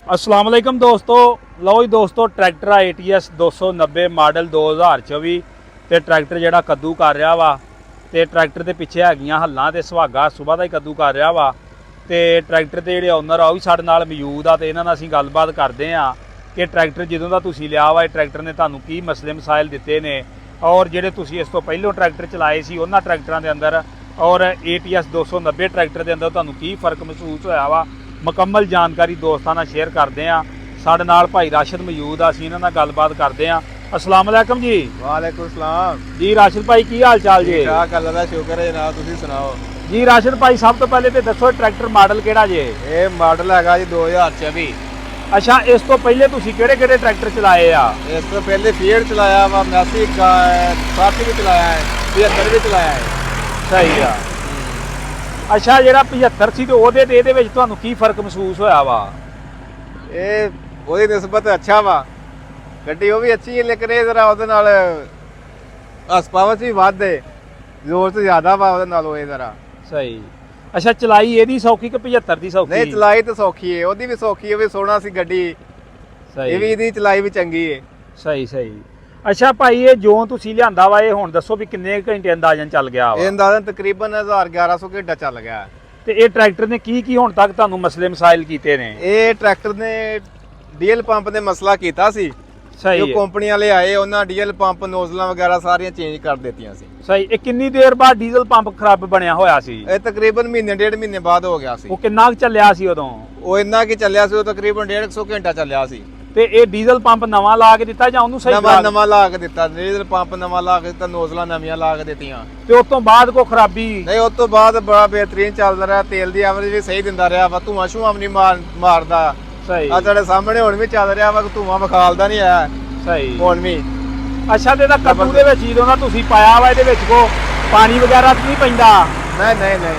अस्सलाम वालेकुम दोस्तों। लो जी दोस्तों, ट्रैक्टर ATS 290 मॉडल 2024 ਤੇ ਟਰੈਕਟਰ ਜਿਹੜਾ ਕੱਦੂ ਕਰ ਰਿਹਾ ਵਾ ਤੇ ਟਰੈਕਟਰ ਦੇ ਪਿੱਛੇ ਹੈਗੀਆਂ ਹੱਲਾਂ ਤੇ ਸੁਹਾਗਾ ਸੁਬਾਹ ਦਾ ਹੀ ਕੱਦੂ ਕਰ ਰਿਹਾ ਵਾ ਤੇ ਟਰੈਕਟਰ ਦੇ ਜਿਹੜੇ ਓਨਰ ਆ ਉਹ ਵੀ ਸਾਡੇ ਨਾਲ ਮੌਜੂਦ ਆ ਤੇ ਇਹਨਾਂ ਨਾਲ ਅਸੀਂ ਗੱਲਬਾਤ ਕਰਦੇ ਆ ਕਿ ਟਰੈਕਟਰ ਜਦੋਂ ਦਾ ਤੁਸੀਂ ਲਿਆ ਵਾ ਇਹ ਟਰੈਕਟਰ ਨੇ ਤੁਹਾਨੂੰ ਕੀ ਮਸਲੇ ਮਸਾਇਲ ਦਿੱਤੇ ਨੇ ਔਰ ਜਿਹੜੇ ਤੁਸੀਂ ਇਸ ਤੋਂ ਪਹਿਲਾਂ ਟਰੈਕਟਰ ਚਲਾਏ ਸੀ ਉਹਨਾਂ ਟਰੈਕਟਰਾਂ ਦੇ ਅੰਦਰ ਔਰ ATS 290 ਟਰੈਕਟਰ ਦੇ ਅੰਦਰ ਤੁਹਾਨੂੰ ਕੀ ਫਰਕ ਮਹਿਸੂਸ ਹੋਇਆ ਵਾ। ਮੁਕੰਮਲ ਜਾਣਕਾਰੀ ਦੋਸਤਾਂ ਨਾਲ ਸ਼ੇਅਰ ਕਰਦੇ ਆ। ਸਾਡੇ ਨਾਲ ਭਾਈ ਰਾਸ਼ਿਦ ਮੌਜੂਦ ਆ, ਅਸੀਂ ਇਹਨਾਂ ਨਾਲ ਗੱਲਬਾਤ ਕਰਦੇ ਆ। अस्सलाम वालेकुम जी। वालेकुम सलाम जी राशिद भाई की हाल चाल जी? ठीक अल्लाह दा शुक्र है जनाब, तुसी सुनाओ जी राशिद भाई सब तो पहले तो दसो ट्रैक्टर मॉडल केड़ा जे? ये मॉडल हैगा जी 2024। अच्छा, इस तो पहले तुसी केड़े-केड़े ट्रैक्टर चलाए आ? इस तो पहले फील्ड चलाया वा, मैसी का 60 भी चलाया है, 75 भी चलाया है। सही आ। अच्छा, जेड़ा 75 सी ते ओदे ते इहदे विच तुहानू की फर्क महसूस होया वा? ये ओदी निस्बत अच्छा वा, ਗੱਡੀ ਉਹ ਵੀ ਅੱਛੀ ਹੈ ਲੇਕਿਨ ਇਹ ਜ਼ਰਾ ਉਹਦੇ ਨਾਲ ਹਸਪਾਵਤ ਵੀ ਵੱਧ ਹੈ, ਜ਼ੋਰ ਤੇ ਜ਼ਿਆਦਾ ਵਾ ਉਹਦੇ ਨਾਲ ਇਹ ਜ਼ਰਾ। ਸਹੀ। ਅੱਛਾ, ਚਲਾਈ ਇਹਦੀ ਸੌਖੀ ਕਿ 75 ਦੀ ਸੌਖੀ? ਨਹੀਂ, ਚਲਾਈ ਤਾਂ ਸੌਖੀ ਹੈ, ਉਹਦੀ ਵੀ ਸੌਖੀ ਹੈ, ਉਹ ਵੀ ਸੋਹਣਾ ਸੀ ਗੱਡੀ। ਸਹੀ। ਇਹ ਵੀ ਇਹਦੀ ਚਲਾਈ ਵੀ ਚੰਗੀ ਹੈ। ਸਹੀ ਸਹੀ। ਅੱਛਾ ਭਾਈ, ਇਹ ਜੋ ਤੁਸੀਂ ਲਿਆਂਦਾ ਵਾ ਇਹ ਹੁਣ ਦੱਸੋ ਵੀ ਕਿੰਨੇ ਘੰਟੇ ਅੰਦਾਜ਼ਨ ਚੱਲ ਗਿਆ ਵਾ? ਇਹ ਅੰਦਾਜ਼ਨ ਤਕਰੀਬਨ 1100 ਘੰਟਾ ਚੱਲ ਗਿਆ। ਤੇ ਇਹ ਟਰੈਕਟਰ ਨੇ ਕੀ ਹੁਣ ਤੱਕ ਤੁਹਾਨੂੰ ਮਸਲੇ ਮਸਾਇਲ ਕੀਤੇ ਨੇ? ਇਹ ਟਰੈਕਟਰ ਨੇ ਡੀਜ਼ਲ ਪੰਪ ਨੇ ਮਸਲਾ ਕੀਤਾ ਸੀ। ਸਹੀ। ਜੋ ਕੰਪਨੀ ਵਾਲੇ ਆਏ ਉਹਨਾਂ ਡੀਜ਼ਲ ਪੰਪ ਨੋਜ਼ਲਾਂ ਵਗੈਰਾ ਸਾਰੀਆਂ ਚੇਂਜ ਕਰ ਦਿੱਤੀਆਂ ਸੀ। ਸਹੀ। ਇਹ ਕਿੰਨੀ ਦੇਰ ਬਾਅਦ ਡੀਜ਼ਲ ਪੰਪ ਖਰਾਬ ਬਣਿਆ ਹੋਇਆ ਸੀ? ਇਹ ਤਕਰੀਬਨ ਮਹੀਨੇ ਡੇਢ ਮਹੀਨੇ ਬਾਅਦ ਹੋ ਗਿਆ ਸੀ। ਉਹ ਕਿੰਨਾ ਕੁ ਚੱਲਿਆ ਸੀ ਉਦੋਂ? ਉਹ ਇੰਨਾ ਕੀ ਚੱਲਿਆ ਸੀ, ਉਹ ਤਕਰੀਬਨ 150 ਘੰਟਾ ਚੱਲਿਆ ਸੀ। ਤੇ ਇਹ ਡੀਜ਼ਲ ਪੰਪ ਨਵਾਂ ਲਾ ਕੇ ਦਿੱਤਾ ਜਾਂ ਉਹਨੂੰ ਸਹੀ ਨਵਾਂ ਲਾ ਕੇ ਦਿੱਤਾ, ਡੀਜ਼ਲ ਪੰਪ ਨਵਾਂ ਲਾ ਕੇ ਦਿੱਤਾ, ਨੋਜ਼ਲਾਂ ਨਵੀਆਂ ਲਾ ਕੇ ਦਿੱਤੀਆਂ। ਤੇ ਉਸ ਤੋਂ ਬਾਅਦ ਕੋਈ ਖਰਾਬੀ ਨਹੀਂ, ਉਸ ਤੋਂ ਬਾਅਦ ਬੜਾ ਬਿਹਤਰੀਨ ਚੱਲਦਾ ਰਿਹਾ, ਤੇਲ ਦੀ ਐਵਰੇਜ ਵੀ ਸਹੀ ਦਿੰਦਾ ਰਿਹਾ ਵਾ, ਧੂਆਂ ਸ਼ੂਆਂ ਵੀ ਨਹੀਂ ਮਾਰਦਾ। ਸਹੀ। ਆ ਤੁਹਾਡੇ ਸਾਹਮਣੇ ਹੁਣ ਵੀ ਚੱਲ ਰਿਹਾ ਵਾ, ਧੂਆਂ ਵਿਖਾਲਦਾ ਨਹੀਂ ਆਇਆ। ਸਹੀ। ਹੁਣ ਵੀ। ਅੱਛਾ, ਤੇ ਇਹਦਾ ਕੱਦੂ ਦੇ ਵਿੱਚ ਜਦੋਂ ਨਾ ਤੁਸੀਂ ਪਾਇਆ ਵਾ ਇਹਦੇ ਵਿੱਚ ਕੋ ਪਾਣੀ ਵਗੈਰਾ ਨਹੀਂ ਪੈਂਦਾ? ਨਹੀਂ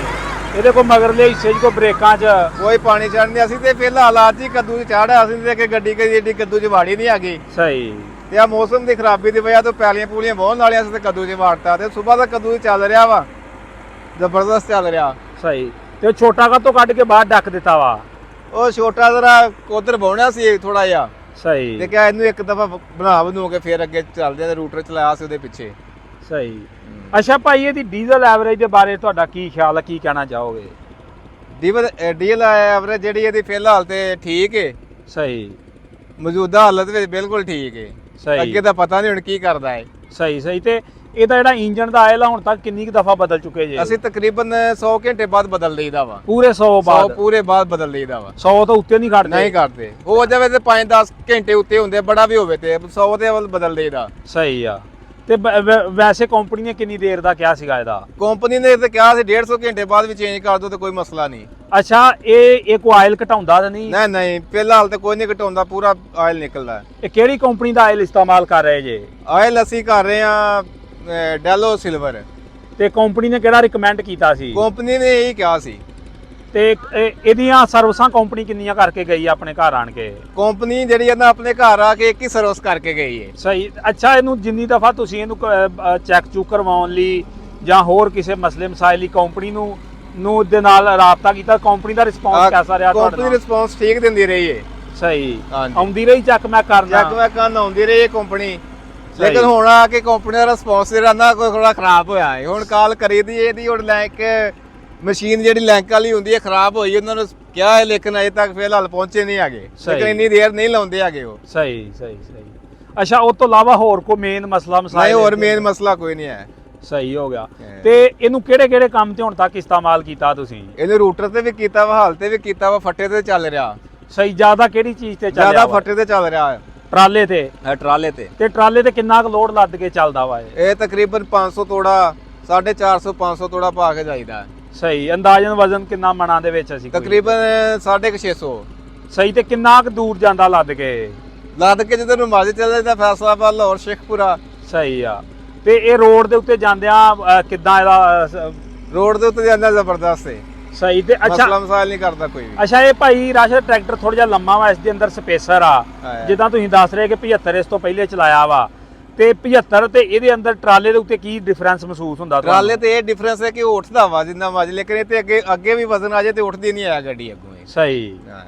ਇਹਦੇ ਕੋ ਮਗਰਲੇ ਹਿੱਸੇ 'ਚ ਕੋ ਬ੍ਰੇਕਾਂ 'ਚ ਕੋਈ ਪਾਣੀ ਚੜ੍ਹਨੀ। ਅਸੀਂ ਤੇ ਪਹਿਲਾਂ ਹਾਲਾਤ ਜੀ ਕੱਦੂ 'ਚ ਚਾੜਿਆ, ਅਸੀਂ ਤੇ ਕਿ ਗੱਡੀ ਕਦੀ ਏਡੀ ਕੱਦੂ 'ਚ ਵਾੜੀ ਨਹੀਂ ਹੈਗੀ। ਸਹੀ। ਤੇ ਆ ਮੌਸਮ ਦੀ ਖਰਾਬੀ ਦੀ ਵਜ੍ਹਾ ਤੋਂ ਪੈਲੀਆਂ ਪੂਲੀਆਂ ਬਹੁਤ ਨਾਲੀਆਂ ਸੀ ਤੇ ਕੱਦੂ 'ਚ ਵਾੜਤਾ ਤੇ ਸਵੇਰ ਦਾ ਕੱਦੂ 'ਚ ਚੱਲ ਰਿਹਾ ਵਾ, ਜ਼ਬਰਦਸਤ ਚੱਲ ਰਿਹਾ। ਸਹੀ। ਤੇ ਛੋਟਾ ਕਾਤੋਂ ਕੱਢ ਕੇ ਬਾਹਰ ਡੱਕ ਦਿੱਤਾ ਵਾ? ਉਹ ਛੋਟਾ ਜ਼ਰਾ ਉਧਰ ਬਾਉਣਾ ਸੀ ਥੋੜਾ ਜਿਹਾ। ਸਹੀ। ਤੇ ਕਿਹਾ ਇਹਨੂੰ ਇੱਕ ਦਫਾ ਬਣਾ ਕੇ ਫੇਰ ਅੱਗੇ ਚੱਲਦੇ ਆ, ਰੂਟਰ ਚਲਾਇਆ ਸੀ ਉਹਦੇ ਪਿੱਛੇ। ਸਹੀ। ਅੱਛਾ ਭਾਈ, ਇਹਦੀ ਡੀਜ਼ਲ ਐਵਰੇਜ ਦੇ ਬਾਰੇ ਤੁਹਾਡਾ ਕੀ ਖਿਆਲ ਹੈ, ਕੀ ਕਹਿਣਾ ਚਾਹੋਗੇ? ਡੀਜ਼ਲ ਐਵਰੇਜ ਜਿਹੜੀ ਇਹਦੀ ਫਿਲਹਾਲ ਤੇ ਠੀਕ ਹੈ। ਸਹੀ। ਮੌਜੂਦਾ ਹਾਲਤ ਵਿੱਚ ਬਿਲਕੁਲ ਠੀਕ ਹੈ। ਸਹੀ। ਅੱਗੇ ਤਾਂ ਪਤਾ ਨਹੀਂ ਹੁਣ ਕੀ ਕਰਦਾ ਹੈ। ਸਹੀ ਸਹੀ। ਤੇ ਇਹਦਾ ਜਿਹੜਾ ਇੰਜਨ ਦਾ ਆਇਲ ਹੁਣ ਤੱਕ ਕਿੰਨੀ ਕੁ ਦਫਾ ਬਦਲ ਚੁੱਕੇ ਜੇ? ਅਸੀਂ ਤਕਰੀਬਨ 100 ਘੰਟੇ ਬਾਅਦ ਬਦਲ ਲਈਦਾ ਵਾ। ਪੂਰੇ 100 ਬਾਅਦ? 100 ਪੂਰੇ ਬਾਅਦ ਬਦਲ ਲਈਦਾ ਵਾ। 100 ਤੋਂ ਉੱਤੇ ਨਹੀਂ ਖੜਦੇ? ਨਹੀਂ ਕਰਦੇ, ਹੋ ਜਾਵੇ ਤੇ 5-10 ਘੰਟੇ ਉੱਤੇ ਹੁੰਦੇ, ਬੜਾ ਵੀ ਹੋਵੇ ਤੇ 100 ਦੇ ਵੱਲ ਬਦਲ ਲਈਦਾ। ਸਹੀ ਆ। ਤੇ ਵੈਸੇ ਕੰਪਨੀ ਨੇ ਕਿੰਨੀ ਦੇਰ ਦਾ ਕਿਹਾ ਸੀਗਾ ਇਹਦਾ? ਕੰਪਨੀ ਨੇ ਤੇ ਕਿਹਾ ਸੀ 150 ਘੰਟੇ ਬਾਅਦ ਵੀ ਚੇਂਜ ਕਰ ਦੋ ਤੇ ਕੋਈ ਮਸਲਾ ਨਹੀਂ। ਅੱਛਾ, ਇਹ ਕੋ ਆਇਲ ਘਟਾਉਂਦਾ ਤਾਂ ਨਹੀਂ? ਨਹੀਂ ਫਿਲਹਾਲ ਤੇ ਕੋਈ ਨਹੀਂ ਘਟਾਉਂਦਾ, ਪੂਰਾ ਆਇਲ ਨਿਕਲਦਾ। ਇਹ ਕਿਹੜੀ ਕੰਪਨੀ ਦਾ ਆਇਲ ਇਸਤੇਮਾਲ ਕਰ ਰਹੇ ਜੇ? ਆਇਲ ਅਸੀਂ ਕਰ ਰਹੇ ਆ ਡੈਲੋ ਸਿਲਵਰ। ਤੇ ਕੰਪਨੀ ਨੇ ਕਿਹੜਾ ਰਿਕਮੈਂਡ ਕੀਤਾ ਸੀ? ਕੰਪਨੀ ਨੇ ਇਹੀ ਕਿਹਾ ਸੀ। ਤੇ ਇਹਦੀਆਂ ਸਰਵਿਸਾਂ ਕੰਪਨੀ ਕਿੰਨੀਆਂ ਕਰਕੇ ਗਈ ਆਪਣੇ ਘਰ ਆਣ ਕੇ? ਕੰਪਨੀ ਜਿਹੜੀ ਹੈ ਨਾ ਆਪਣੇ ਘਰ ਆ ਕੇ ਇੱਕ ਹੀ ਸਰਵਿਸ ਕਰਕੇ ਗਈ ਹੈ। ਸਹੀ। ਅੱਛਾ, ਇਹਨੂੰ ਜਿੰਨੀ ਦਫਾ ਤੁਸੀਂ ਇਹਨੂੰ ਚੈੱਕ ਚੂਕ ਕਰਵਾਉਣ ਲਈ ਜਾਂ ਹੋਰ ਕਿਸੇ ਮਸਲੇ ਮਸਾਇਲ ਲਈ ਕੰਪਨੀ ਨੂੰ ਦੇ ਨਾਲ ਰਾਬਤਾ ਕੀਤਾ, ਕੰਪਨੀ ਦਾ ਰਿਸਪੌਂਸ ਕਿਹਦਾ ਰਿਹਾ ਤੁਹਾਡਾ? ਕੰਪਨੀ ਰਿਸਪੌਂਸ ਠੀਕ ਦਿੰਦੀ ਰਹੀ ਹੈ। ਸਹੀ। ਹਾਂਜੀ। ਆਉਂਦੀ ਰਹੀ ਚੱਕ ਮੈਂ ਕਰਨਾ? ਚੱਕ ਮੈਂ ਕੰਨ ਆਉਂਦੀ ਰਹੀ ਹੈ ਕੰਪਨੀ, ਲੇਕਿਨ ਹੁਣ ਆ ਕੇ ਕੰਪਨੀ ਦਾ ਰਿਸਪੌਂਸ ਜਿਹੜਾ ਨਾ ਕੋਈ ਥੋੜਾ ਖਰਾਬ ਹੋਇਆ ਹੈ। ਹੁਣ ਕਾਲ ਕਰੀ ਦੀ ਇਹਦੀ ਹੁਣ ਲੈਂਕ ਮਸ਼ੀਨ ਜਿਹੜੀ ਲੈਂਕ ਵਾਲੀ ਹੁੰਦੀ ਹੈ ਖਰਾਬ ਹੋਈ, ਉਹਨਾਂ ਨੂੰ ਕਿਹਾ ਹੈ ਲੇਕਿਨ ਅਜੇ ਤੱਕ ਫਿਲਹਾਲ ਪਹੁੰਚੇ ਨਹੀਂ ਹੈਗੇ। ਲੇਕਿਨ ਇੰਨੀ ਦੇਰ ਨਹੀਂ ਲਾਉਂਦੇ ਹੈਗੇ ਉਹ। ਸਹੀ ਸਹੀ ਸਹੀ। ਅੱਛਾ, ਉਸ ਤੋਂ ਇਲਾਵਾ ਹੋਰ ਕੋਈ ਮੇਨ ਮਸਲਾ ਮਸਾਇਲ? ਨਹੀਂ, ਹੋਰ ਮੇਨ ਮਸਲਾ ਕੋਈ ਨਹੀਂ ਹੈ। ਸਹੀ ਹੋ ਗਿਆ। ਤੇ ਇਹਨੂੰ ਕਿਹੜੇ ਕੰਮ ਤੇ ਹੁਣ ਤੱਕ ਇਸਤੇਮਾਲ ਕੀਤਾ ਤੁਸੀਂ? ਇਹਨੂੰ ਰੂਟਰ ਤੇ ਵੀ ਕੀਤਾ ਵਾ, ਹਾਲ ਤੇ ਵੀ ਕੀਤਾ ਵਾ, ਫੱਟੇ ਤੇ ਚੱਲ ਰਿਹਾ। ਸਹੀ। ਜ਼ਿਆਦਾ ਕਿਹੜੀ ਚੀਜ਼ ਤੇ ਚੱਲਿਆ? ਜ਼ਿਆਦਾ ਫੱਟੇ ਤੇ ਚੱਲ ਰਿਹਾ ਹੈ। ਟਰਾਲੇ ਤੇ? ਟਰਾਲੇ ਤੇ। ਤੇ ਟਰਾਲੇ ਤੇ ਕਿੰਨਾ ਕੁ ਲੋਡ ਲੱਦ ਕੇ ਚੱਲਦਾ ਵਾ ਇਹ? ਇਹ ਤਕਰੀਬਨ 500 ਤੋੜਾ 450 500 ਤੋੜਾ ਪਾ ਕੇ ਜਾਈਦਾ। ਸਹੀ। ਅੰਦਾਜ਼ਨ ਵਜ਼ਨ ਕਿੰਨਾ ਮਣਾਂ ਦੇ ਵਿੱਚ ਅਸੀਂ? ਤਕਰੀਬਨ 650। ਸਹੀ। ਤੇ ਕਿੰਨਾ ਕੁ ਦੂਰ ਜਾਂਦਾ ਲੱਦ ਕੇ? ਲੱਦ ਕੇ ਜਦੋਂ ਨਮਾਜ਼ ਚੱਲ ਜਾਂਦਾ ਫੈਸਲਾਬਾਦ, ਲਾਹੌਰ, ਸ਼ੇਖਪੁਰਾ। ਸਹੀ ਆ। ਤੇ ਇਹ ਰੋਡ ਦੇ ਉੱਤੇ ਜਾਂਦਿਆਂ ਕਿੱਦਾਂ ਇਹਦਾ? ਰੋਡ ਦੇ ਉੱਤੇ ਜਾਂਦਾ ਜ਼ਬਰਦਸਤ ਹੈ। ਸਹੀ। ਤੇ ਅੱਛਾ, ਮਸਲਾ ਮਸਾਇਲ ਨਹੀਂ ਕਰਦਾ ਕੋਈ ਵੀ। ਅੱਛਾ, ਇਹ ਭਾਈ ਰਾਸ਼ਦ ਟਰੈਕਟਰ ਥੋੜਾ ਜਿਹਾ ਲੰਮਾ ਵਾ, ਇਸ ਦੇ ਅੰਦਰ ਸਪੇਸਰ ਆ ਜਿੱਦਾਂ ਤੁਸੀਂ ਦੱਸ ਰਹੇ ਕਿ 75 ਇਸ ਤੋਂ ਪਹਿਲੇ ਚਲਾਇਆ ਵਾ, ਤੇ 75 ਤੇ ਇਹਦੇ ਅੰਦਰ ਟਰਾਲੇ ਦੇ ਉੱਤੇ ਕੀ ਡਿਫਰੈਂਸ ਮਹਿਸੂਸ ਹੁੰਦਾ? ਟਰਾਲੇ ਤੇ ਇਹ ਡਿਫਰੈਂਸ ਹੈ ਕਿ ਉਹ ਉੱਠਦਾ ਵਾ ਜਿੰਨਾ ਮਰਜ਼ੀ, ਲੇਕਿਨ ਇਹ ਤੇ ਅੱਗੇ ਵੀ ਵਜ਼ਨ ਆ ਜਾਏ ਤੇ ਉੱਠਦੀ ਨਹੀਂ ਆ ਗੱਡੀ ਅੱਗੋਂ। ਸਹੀ।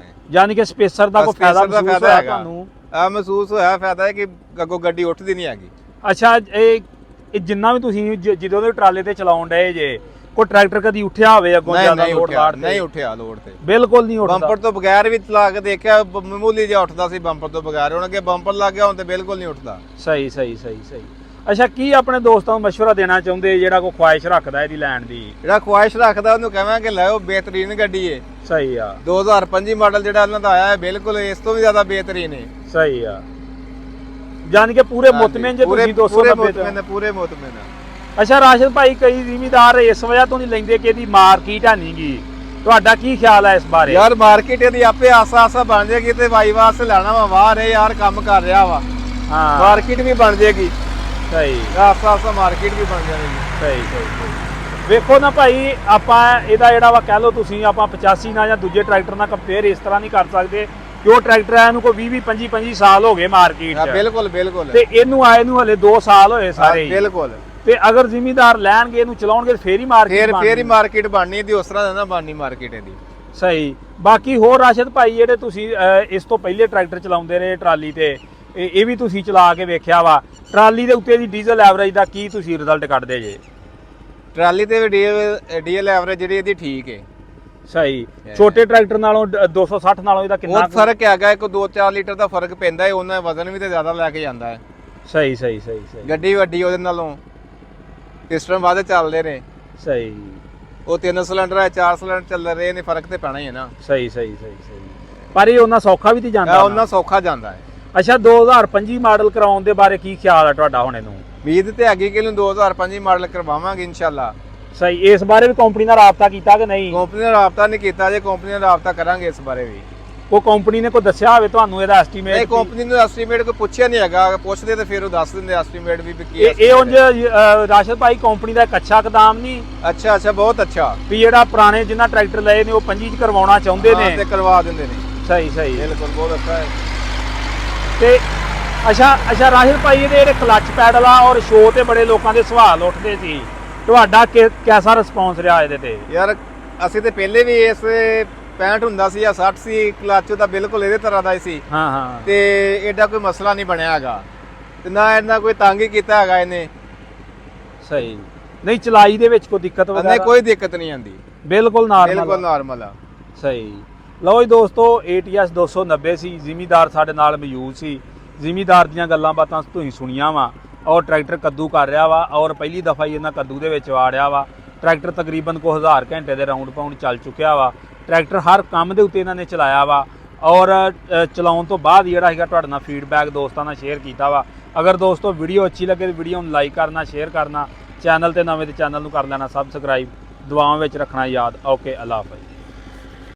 ਯਾਨੀ ਕਿ ਸਪੇਸਰ ਦਾ ਕੋਈ ਫਾਇਦਾ ਸਪੇਸਰ ਦਾ ਮਹਿਸੂਸ ਫਾਇਦਾ ਹੋਇਆ ਹੈਗਾ। ਤੁਹਾਨੂੰ? ਆ ਮਹਿਸੂਸ ਹੋਇਆ ਫਾਇਦਾ ਹੈ ਕਿ ਅੱਗੋਂ ਗੱਡੀ ਉੱਠਦੀ ਨਹੀਂ ਹੈਗੀ। ਅੱਛਾ, ਇਹ ਜਿੰਨਾ ਵੀ ਤੁਸੀਂ ਜਦੋਂ ਦੇ ਟਰਾਲੇ ਤੇ ਚਲਾਉਣ ਡਏ ਜੇ, ਕੋਈ ਟਰੈਕਟਰ ਕਦੀ ਉੱਠਿਆ ਹੋਵੇ ਅੱਗੋਂ ਜ਼ਿਆਦਾ ਲੋਡ ਲਾੜ ਤੇ? ਨਹੀਂ ਉੱਠਿਆ ਲੋਡ ਤੇ, ਬਿਲਕੁਲ ਨਹੀਂ ਉੱਠਦਾ। ਬੰਪਰ ਤੋਂ ਬਗੈਰ ਵੀ ਚਲਾ ਕੇ ਦੇਖਿਆ, ਮਾਮੂਲੀ ਜਿਹਾ ਉੱਠਦਾ ਸੀ ਬੰਪਰ ਤੋਂ ਬਗੈਰ, ਹੁਣ ਅੱਗੇ ਬੰਪਰ ਲੱਗ ਗਿਆ ਹੁਣ ਤੇ ਬਿਲਕੁਲ ਨਹੀਂ ਉੱਠਦਾ। ਸਹੀ ਸਹੀ ਸਹੀ ਸਹੀ। ਅੱਛਾ, ਕੀ ਆਪਣੇ ਦੋਸਤਾਂ ਨੂੰ ਮਸ਼ਵਰਾ ਦੇਣਾ ਚਾਹੁੰਦੇ ਜਿਹੜਾ ਕੋਈ ਖੁਆਇਸ਼ ਰੱਖਦਾ ਇਹਦੀ ਲੈਣ ਦੀ? ਜਿਹੜਾ ਖੁਆਇਸ਼ ਰੱਖਦਾ ਉਹਨੂੰ ਕਹਾਂਗੇ ਲਿਆਓ, ਬਿਹਤਰੀਨ ਗੱਡੀ ਏ। ਸਹੀ ਆ। 2025 ਮਾਡਲ ਜਿਹੜਾ ਉਹਨਾਂ ਦਾ ਆਇਆ ਹੈ ਬਿਲਕੁਲ ਇਸ ਤੋਂ ਵੀ ਜ਼ਿਆਦਾ ਬਿਹਤਰੀਨ ਹੈ। ਸਹੀ ਆ, ਯਾਨੀ ਕਿ ਪੂਰੇ ਮੁਤਮਿਨ ਜੇ ਤੁਸੀਂ 290 ਤੇ? ਪੂਰੇ ਮੁਤਮਿਨ। ਅੱਛਾ ਰਾਸ਼ਦ ਭਾਈ, ਕਈ ਜ਼ਿਮੀਦਾਰ ਇਸ ਵਜ੍ਹਾ ਤੋਂ ਨਹੀਂ ਲੈਂਦੇ ਕਿ ਇਹਦੀ ਮਾਰਕੀਟ ਹੈ ਨੀ ਗੀ, ਤੁਹਾਡਾ ਕੀ ਖਿਆਲ ਹੈ ਇਸ ਬਾਰੇ? ਯਾਰ ਮਾਰਕੀਟ ਇਹਦੀ ਆਪੇ ਆਸਾ ਬਣ ਜਾਏਗੀ ਤੇ ਵਾਈ ਵਾਸਤੇ ਲੈਣਾ ਵਾ, ਬਾਹਰ ਇਹ ਯਾਰ ਕੰਮ ਕਰ ਰਿਹਾ ਵਾ। ਹਾਂ, ਮਾਰਕੀਟ ਵੀ ਬਣ ਜਾਏਗੀ। ਸਹੀ। ਆਸਾ ਮਾਰਕੀਟ ਵੀ ਬਣ ਜਾਏਗੀ। ਸਹੀ ਸਹੀ। ਵੇਖੋ ਨਾ ਭਾਈ, ਆਪਾਂ ਇਹਦਾ ਜਿਹੜਾ ਵਾ ਕਹਿ ਲਓ ਤੁਸੀਂ, ਆਪਾਂ 85 ਨਾਲ ਜਾਂ ਦੂਜੇ ਟਰੈਕਟਰ ਨਾਲ ਕੰਪੇਅਰ ਇਸ ਤਰ੍ਹਾਂ ਨਹੀਂ ਕਰ ਸਕਦੇ ਕਿ ਉਹ ਟਰੈਕਟਰ ਆਇਆ ਨੂੰ ਕੋਈ 20 25 ਸਾਲ ਹੋ ਗਏ ਮਾਰਕੀਟ 'ਚ, ਬਿਲਕੁਲ ਬਿਲਕੁਲ, ਤੇ ਇਹਨੂੰ ਆਏ ਨੂੰ ਹਲੇ 2 ਸਾਲ ਹੋਏ ਸਾਰੇ ਹੀ। ਬਿਲਕੁਲ। ਤੇ ਅਗਰ ਜ਼ਿਮੀਦਾਰ ਲੈਣਗੇ ਇਹਨੂੰ ਚਲਾਉਣਗੇ ਫੇਰ ਹੀ ਮਾਰਕੀਟ ਫੇਰ ਹੀ ਮਾਰਕੀਟ ਬਣਨੀ ਇਹਦੀ, ਉਸ ਤਰ੍ਹਾਂ ਨਾ ਬਣਨੀ ਮਾਰਕੀਟ ਇਹਦੀ। ਸਹੀ। ਬਾਕੀ ਹੋਰ ਰਾਸ਼ਦ ਭਾਈ, ਜਿਹੜੇ ਤੁਸੀਂ ਇਸ ਤੋਂ ਪਹਿਲੇ ਟਰੈਕਟਰ ਚਲਾਉਂਦੇ ਰਹੇ ਟਰਾਲੀ ਤੇ, ਇਹ ਵੀ ਤੁਸੀਂ ਚਲਾ ਕੇ ਵੇਖਿਆ ਵਾ, ਟਰਾਲੀ ਦੇ ਉੱਤੇ ਦੀ ਡੀਜ਼ਲ ਐਵਰੇਜ ਦਾ ਕੀ ਤੁਸੀਂ ਰਿਜ਼ਲਟ ਕੱਢਦੇ ਜੇ? ਟਰਾਲੀ ਤੇ ਡੀਐਲ ਐਵਰੇਜ ਜਿਹੜੀ ਇਹਦੀ ਠੀਕ ਹੈ। ਸਹੀ। ਛੋਟੇ ਟਰੈਕਟਰ ਨਾਲੋਂ 260 ਨਾਲੋਂ ਇਹਦਾ ਕਿੰਨਾ ਬਹੁਤ ਫਰਕ ਹੈਗਾ, ਇੱਕ 2-4 ਲੀਟਰ ਦਾ ਫਰਕ ਪੈਂਦਾ ਹੈ, ਉਹਨਾਂ ਵਜ਼ਨ ਵੀ ਤੇ ਜ਼ਿਆਦਾ ਲੈ ਕੇ ਜਾਂਦਾ ਹੈ। ਸਹੀ ਸਹੀ ਸਹੀ ਸਹੀ। ਗੱਡੀ ਵੱਡੀ ਉਹਦੇ ਨਾਲੋਂ, ਪਿਸਟਨ ਵੱਧ ਚੱਲਦੇ ਨੇ। ਸਹੀ। ਉਹ 3 ਸਿਲੰਡਰ ਹੈ, 4 ਸਿਲੰਡਰ ਚੱਲ ਰਹੇ ਨੇ, ਫਰਕ ਤੇ ਪੈਣਾ ਹੀ ਹੈ ਨਾ। ਸਹੀ ਸਹੀ ਸਹੀ ਸਹੀ। ਪਰ ਇਹ ਉਹਨਾਂ ਸੌਖਾ ਵੀ ਤੇ ਜਾਂਦਾ, ਉਹਨਾਂ ਸੌਖਾ ਜਾਂਦਾ ਹੈ। ਅੱਛਾ, 2025 ਮਾਡਲ ਕਰਾਉਣ ਦੇ ਬਾਰੇ ਕੀ ਖਿਆਲ ਹੈ ਤੁਹਾਡਾ ਹੁਣ ਇਹਨੂੰ? ਉਮੀਦ ਤੇ ਹੈਗੀ ਕਿ ਇਹਨੂੰ 2025 ਮਾਡਲ ਕਰਵਾਵਾਂਗੇ ਇਨਸ਼ਾਅੱਲਾ। ਸਹੀ। ਇਸ ਬਾਰੇ ਵੀ ਕੰਪਨੀ ਨਾਲ ਰਾਬਤਾ ਕੀਤਾ ਕਿ ਨਹੀਂ? ਕੰਪਨੀ ਨਾਲ ਰਾਬਤਾ ਨਹੀਂ ਕੀਤਾ, ਜੇ ਕੰਪਨੀ ਨਾਲ ਰਾਬਤਾ ਕਰਾਂਗੇ ਇਸ ਬਾਰੇ ਵੀ। ਉਹ ਕੰਪਨੀ ਨੇ ਕੋਈ ਦੱਸਿਆ ਹੋਵੇ ਤੁਹਾਨੂੰ ਇਹਦਾ ਐਸਟੀਮੇਟ? ਨਹੀਂ, ਕੰਪਨੀ ਨੂੰ ਐਸਟੀਮੇਟ ਕੋਈ ਪੁੱਛਿਆ ਨਹੀਂ ਹੈਗਾ, ਪੁੱਛਦੇ ਤੇ ਫਿਰ ਉਹ ਦੱਸ ਦਿੰਦੇ ਐਸਟੀਮੇਟ ਵੀ ਕੀ। ਇਹ ਉਂਝ ਰਾਸ਼ਦ ਭਾਈ ਕੰਪਨੀ ਦਾ ਇੱਕ ਅੱਛਾ ਕਦਮ ਨਹੀਂ? ਅੱਛਾ ਅੱਛਾ, ਬਹੁਤ ਅੱਛਾ। ਵੀ ਜਿਹੜਾ ਪੁਰਾਣੇ ਜਿੰਨਾ ਟਰੈਕਟਰ ਲਏ ਨੇ ਉਹ 25 ਚ ਕਰਵਾਉਣਾ ਚਾਹੁੰਦੇ ਨੇ ਤੇ ਕਰਵਾ ਦਿੰਦੇ ਨੇ। ਸਹੀ ਸਹੀ, ਬਿਲਕੁਲ, ਬਹੁਤ ਅੱਛਾ ਹੈ। ਤੇ ਅੱਛਾ ਰਾਸ਼ਦ ਭਾਈ, ਇਹਦੇ ਜਿਹੜੇ ਕਲੱਚ ਪੈਡਲ ਆ ਔਰ ਸ਼ੋਅ ਤੇ ਬੜੇ ਲੋਕਾਂ ਦੇ ਸਵਾਲ ਉੱਠਦੇ ਸੀ, ਤੁਹਾਡਾ ਕਿਹਦਾ ਰਿਸਪੌਂਸ ਰਿਹਾ ਇਹਦੇ ਤੇ? ਯਾਰ ਅਸੀਂ ਤੇ ਪਹਿਲੇ ਵੀ ਇਸ 65 ਹੁੰਦਾ ਸੀ ਜਾਂ 60 ਸੀ, ਕਲੱਚ ਦਾ ਬਿਲਕੁਲ ਇਹਦੇ ਤਰ੍ਹਾਂ ਦਾ ਹੀ ਸੀ। ਹਾਂ ਹਾਂ। ਤੇ ਐਡਾ ਕੋਈ ਮਸਲਾ ਨਹੀਂ ਬਣਿਆ ਹੈਗਾ, ਤੇ ਨਾ ਇਹਨਾਂ ਕੋਈ ਤੰਗ ਹੀ ਕੀਤਾ ਹੈਗਾ ਇਹਨੇ। ਸਹੀ। ਨਹੀਂ, ਚਲਾਈ ਦੇ ਵਿੱਚ ਕੋਈ ਦਿੱਕਤ ਵਗੈਰਾ? ਨਹੀਂ, ਕੋਈ ਦਿੱਕਤ ਨਹੀਂ ਆਂਦੀ, ਬਿਲਕੁਲ ਨਾਰਮਲ। ਬਿਲਕੁਲ ਨਾਰਮਲ ਆ। ਸਹੀ। ਲਓ ਜੀ ਦੋਸਤੋ, ATS 290 ਸੀ, ਜ਼ਿਮੀਦਾਰ ਸਾਡੇ ਨਾਲ ਮੌਜੂਦ ਸੀ। ਜ਼ਿਮੀਦਾਰ ਦੀਆਂ ਗੱਲਾਂ ਬਾਤਾਂ ਤੁਸੀਂ ਸੁਣੀਆਂ ਵਾ, ਔਰ ਟਰੈਕਟਰ ਕੱਦੂ ਕਰ ਰਿਹਾ ਵਾ, ਔਰ ਪਹਿਲੀ ਦਫਾ ਹੀ ਇਹਨਾਂ ਕੱਦੂ ਦੇ ਵਿੱਚ ਵਾੜਿਆ ਵਾ। ਟਰੈਕਟਰ ਤਕਰੀਬਨ ਕੋ 1000 ਘੰਟੇ ਦੇ ਰਾਉਂਡ ਪਾਉਂਡ ਚੱਲ ਚੁੱਕਿਆ ਵਾ। ਟਰੈਕਟਰ ਹਰ ਕੰਮ ਦੇ ਉੱਤੇ ਇਹਨਾਂ ਨੇ ਚਲਾਇਆ ਵਾ, ਔਰ ਚਲਾਉਣ ਤੋਂ ਬਾਅਦ ਜਿਹੜਾ ਹੈਗਾ ਤੁਹਾਡੇ ਨਾਲ ਫੀਡਬੈਕ ਦੋਸਤਾਂ ਨਾਲ ਸ਼ੇਅਰ ਕੀਤਾ ਵਾ। ਅਗਰ ਦੋਸਤੋ ਵੀਡੀਓ ਅੱਛੀ ਲੱਗੇ ਤਾਂ ਵੀਡੀਓ ਨੂੰ ਲਾਈਕ ਕਰਨਾ, ਸ਼ੇਅਰ ਕਰਨਾ, ਚੈਨਲ ਤੇ ਨਵੇਂ ਤੇ ਚੈਨਲ ਨੂੰ ਕਰ ਲੈਣਾ ਸਬਸਕ੍ਰਾਈਬ, ਦੁਆਵਾਂ ਵਿੱਚ ਰੱਖਣਾ ਯਾਦ। ਓਕੇ, ਅੱਲਾ ਹਾਫਿਜ਼।